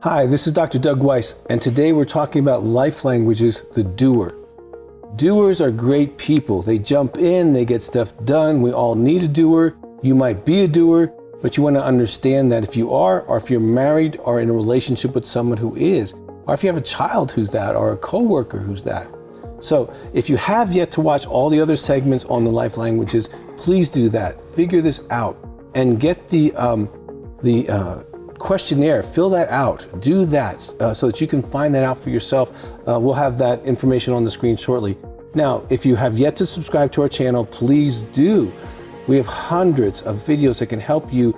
Hi, this is Dr. Doug Weiss, and today we're talking about life languages, the doer. Doers are great people. They jump in, they get stuff done. We all need a doer. You might be a doer, but you want to understand that if you are, or if you're married or in a relationship with someone who is, or if you have a child who's that, or a coworker who's that. So if you have yet to watch all the other segments on the life languages, please do that. Figure this out and get the questionnaire, fill that out, do that so that you can find that out for yourself. We'll have that information on the screen shortly. Now, if you have yet to subscribe to our channel, please do. We have hundreds of videos that can help you,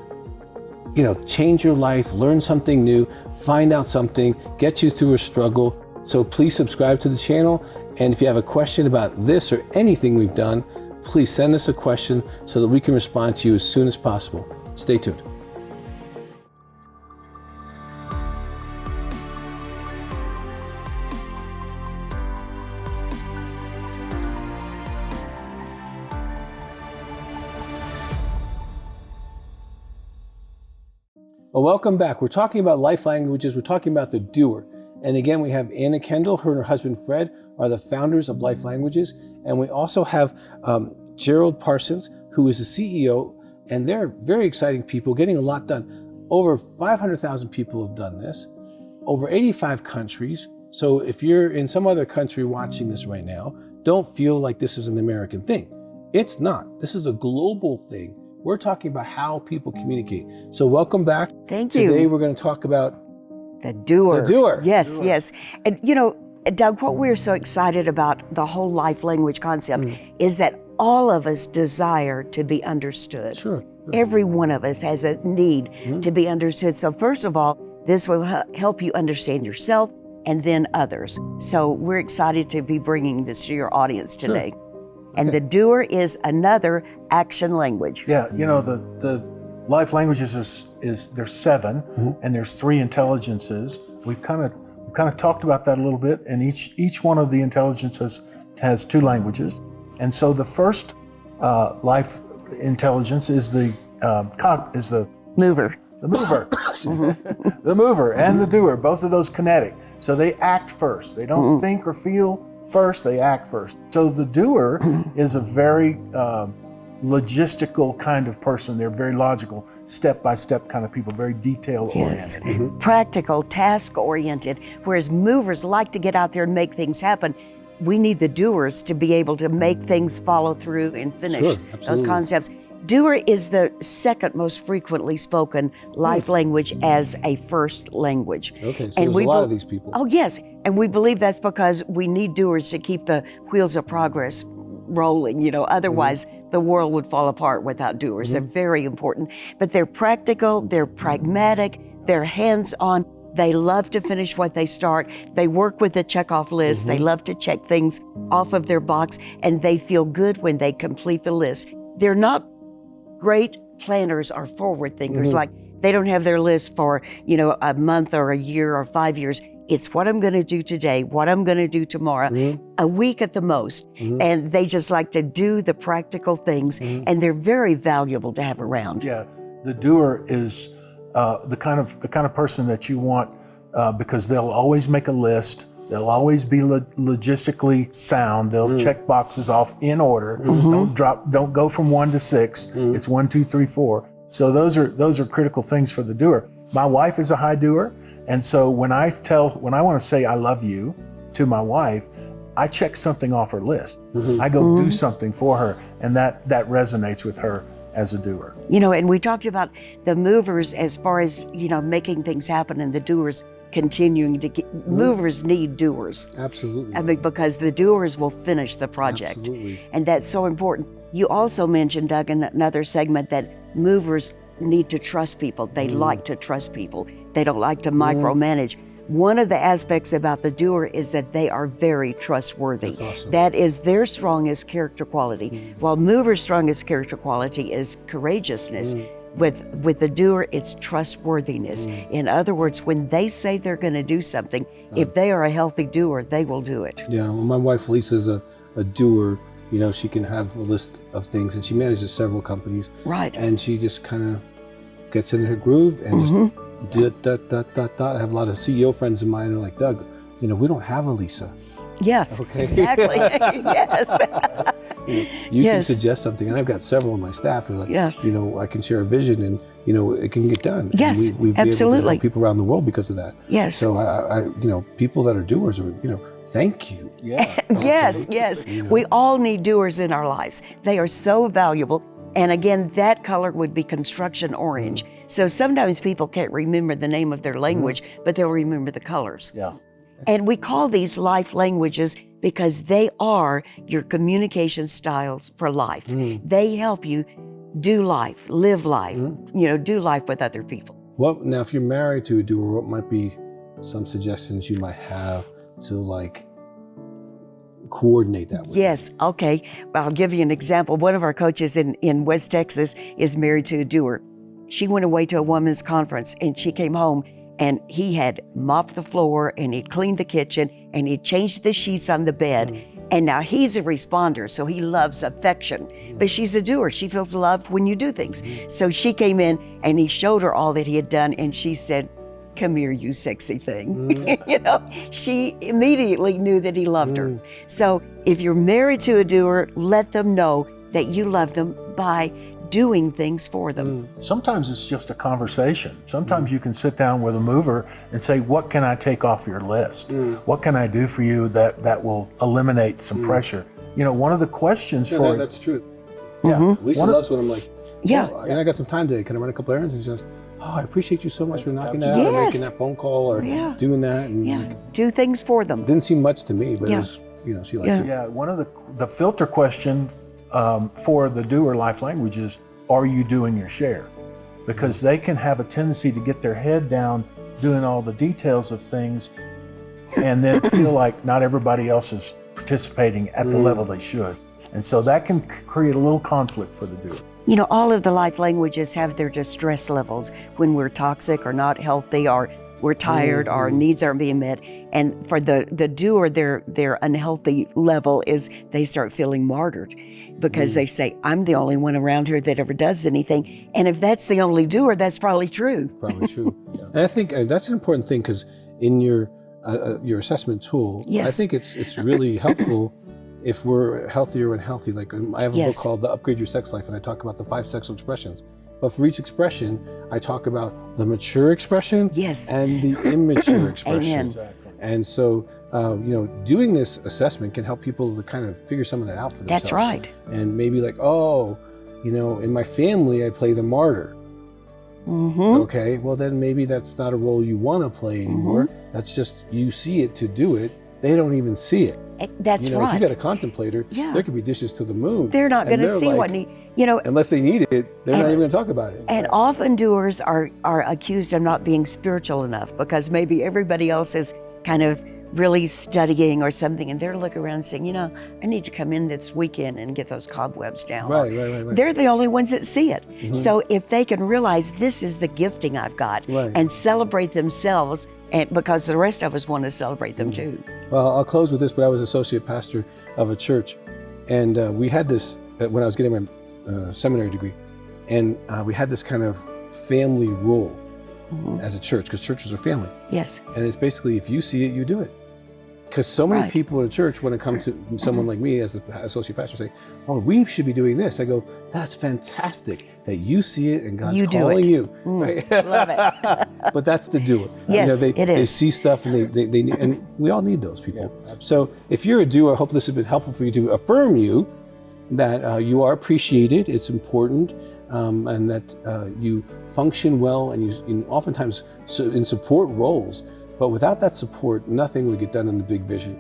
change your life, learn something new, find out something, get you through a struggle. So please subscribe to the channel. And if you have a question about this or anything we've done, please send us a question so that we can respond to you as soon as possible. Stay tuned. Well, welcome back. We're talking about life languages. We're talking about the doer. And again, we have Anna Kendall, her and her husband Fred are the founders of Life Languages. And we also have Gerald Parsons, who is the CEO, and they're very exciting people, getting a lot done. Over 500,000 people have done this, over 85 countries. So if you're in some other country watching this right now, don't feel like this is an American thing. It's not. This is a global thing. We're talking about how people communicate. So welcome back. Thank you. Today we're going to talk about the doer. The doer. Yes, Doer. yes. And Doug, what we're so excited about the whole life language concept is that all of us desire to be understood. Sure. Every one of us has a need to be understood. So first of all, this will help you understand yourself and then others. So we're excited to be bringing this to your audience today. Sure. And the doer is another action language. Yeah, the life languages is there's 7, and there's 3 intelligences. We've kind of talked about that a little bit, and each one of the intelligences has 2 languages. And so the first life intelligence is the Mover. The mover, the mover and the doer, both of those kinetic. So they act first. They don't think or feel first, they act first. So the doer is a very logistical kind of person. They're very logical, step-by-step kind of people, very detail-oriented. Yes. Practical, task-oriented, whereas movers like to get out there and make things happen. We need the doers to be able to make things follow through and finish those concepts. Doer is the second most frequently spoken life language as a first language. Okay, so there's a lot of these people. Oh, yes. And we believe that's because we need doers to keep the wheels of progress rolling. Otherwise the world would fall apart without doers. They're very important. But they're practical, they're pragmatic, they're hands-on. They love to finish what they start. They work with the checkoff list. They love to check things off of their box, and they feel good when they complete the list. They're not great planners or forward thinkers. Like they don't have their list for, a month or a year or 5 years. It's what I'm going to do today, what I'm going to do tomorrow, a week at the most. And they just like to do the practical things, and they're very valuable to have around. Yeah, the doer is the kind of person that you want because they'll always make a list. They'll always be logistically sound. They'll check boxes off in order. Don't go from 1 to 6. It's 1, 2, 3, 4. So those are critical things for the doer. My wife is a high doer, and so when I want to say I love you to my wife, I check something off her list. I go do something for her, and that resonates with her as a doer. And we talked about the movers as far as, making things happen, and the doers continuing to get, movers need doers. Absolutely. I mean, because the doers will finish the project. Absolutely. And that's so important. You also mentioned, Doug, in another segment that movers need to trust people. They like to trust people. They don't like to micromanage. One of the aspects about the doer is that they are very trustworthy. That's awesome. That is their strongest character quality. While movers' strongest character quality is courageousness, with the doer, it's trustworthiness. In other words, when they say they're going to do something, if they are a healthy doer, they will do it. Yeah, well, my wife Lisa's a doer. She can have a list of things, and she manages several companies. Right. And she just kind of gets in her groove and just I have a lot of CEO friends of mine who are like, Doug, we don't have a Lisa. Yes, Okay. exactly. Yes. You can Yes. suggest something, and I've got several on my staff who are like, Yes. I can share a vision, and it can get done. Yes, and we've been able to absolutely. help people around the world because of that. Yes. So I people that are doers are, thank you. Yeah. Yes, yes. We all need doers in our lives. They are so valuable. And again, that color would be construction orange. So sometimes people can't remember the name of their language, but they'll remember the colors. Yeah. And we call these life languages because they are your communication styles for life. They help you do life, live life, do life with other people. Well, now, if you're married to a doer, what might be some suggestions you might have to coordinate that with? Yes, okay. Well, I'll give you an example. One of our coaches in West Texas is married to a doer. She went away to a women's conference and she came home and he had mopped the floor and he'd cleaned the kitchen and he'd changed the sheets on the bed. And now he's a responder, so he loves affection. But she's a doer. She feels loved when you do things. So she came in and he showed her all that he had done and she said, "Come here, you sexy thing." She immediately knew that he loved her. So if you're married to a doer, let them know that you love them by doing things for them. Sometimes it's just a conversation. Sometimes you can sit down with a mover and say, what can I take off your list? What can I do for you that will eliminate some pressure? One of the questions for... That's true. Yeah. Lisa loves when I'm like, Yeah. I got some time today. Can I run a couple errands? And she goes, I appreciate you so much for knocking that out and making that phone call or doing that. And Do things for them. didn't seem much to me, but it was, she liked it. Yeah, one of the filter question for the doer life languages, are you doing your share? Because they can have a tendency to get their head down doing all the details of things and then feel like not everybody else is participating at the level they should. And so that can create a little conflict for the doer. All of the life languages have their distress levels when we're toxic or not healthy or we're tired, our needs aren't being met. And for the doer, their unhealthy level is they start feeling martyred because they say, I'm the only one around here that ever does anything. And if that's the only doer, that's probably true. Probably true. And I think that's an important thing because in your assessment tool, I think it's really helpful if we're healthy or unhealthy. Like I have a book called The Upgrade Your Sex Life, and I talk about the 5 sexual expressions. But for each expression, I talk about the mature expression and the immature expression. Amen. And so, doing this assessment can help people to kind of figure some of that out for themselves. That's right. And maybe in my family, I play the martyr. Okay, well then maybe that's not a role you want to play anymore. That's just, you see it to do it. They don't even see it. That's right. If you got a contemplator, there could be dishes to the moon. They're not going to see what need. Unless they need it, they're not even going to talk about it. And often doers are accused of not being spiritual enough because maybe everybody else is kind of really studying or something, and they're looking around saying, I need to come in this weekend and get those cobwebs down. Right. They're the only ones that see it. So if they can realize this is the gifting I've got and celebrate themselves, and because the rest of us want to celebrate them too. Well, I'll close with this, but I was associate pastor of a church, and we had this when I was getting my seminary degree, and we had this kind of family rule as a church, because churches are family. Yes. And it's basically, if you see it, you do it. Because so many people in a church, when it comes to someone like me as the associate pastor, say, "Oh, we should be doing this." I go, "That's fantastic that you see it and God's calling you." Right? Love it. But that's the doer. Yes, it is. They see stuff and they and we all need those people. So if you're a doer, I hope this has been helpful for you to affirm you that you are appreciated. It's important. And that you function well, and you oftentimes in support roles. But without that support, nothing would get done in the big vision.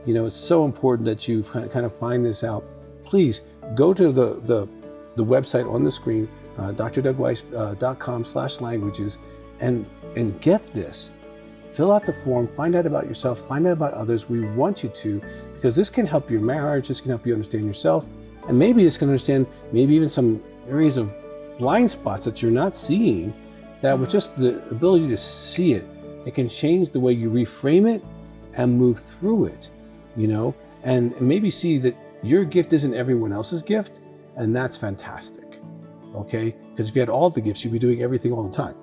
It's so important that you kind of find this out. Please go to the website on the screen, drdougweiss.com/languages, and get this. Fill out the form, find out about yourself, find out about others. We want you to, because this can help your marriage, this can help you understand yourself, and maybe this can understand maybe even some areas of blind spots that you're not seeing, that with just the ability to see it, it can change the way you reframe it and move through it, and maybe see that your gift isn't everyone else's gift, and that's fantastic, okay? Because if you had all the gifts, you'd be doing everything all the time.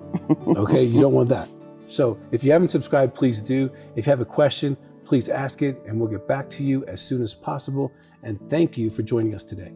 Okay, you don't want that. So if you haven't subscribed, please do. If you have a question, please ask it, and we'll get back to you as soon as possible. And thank you for joining us today.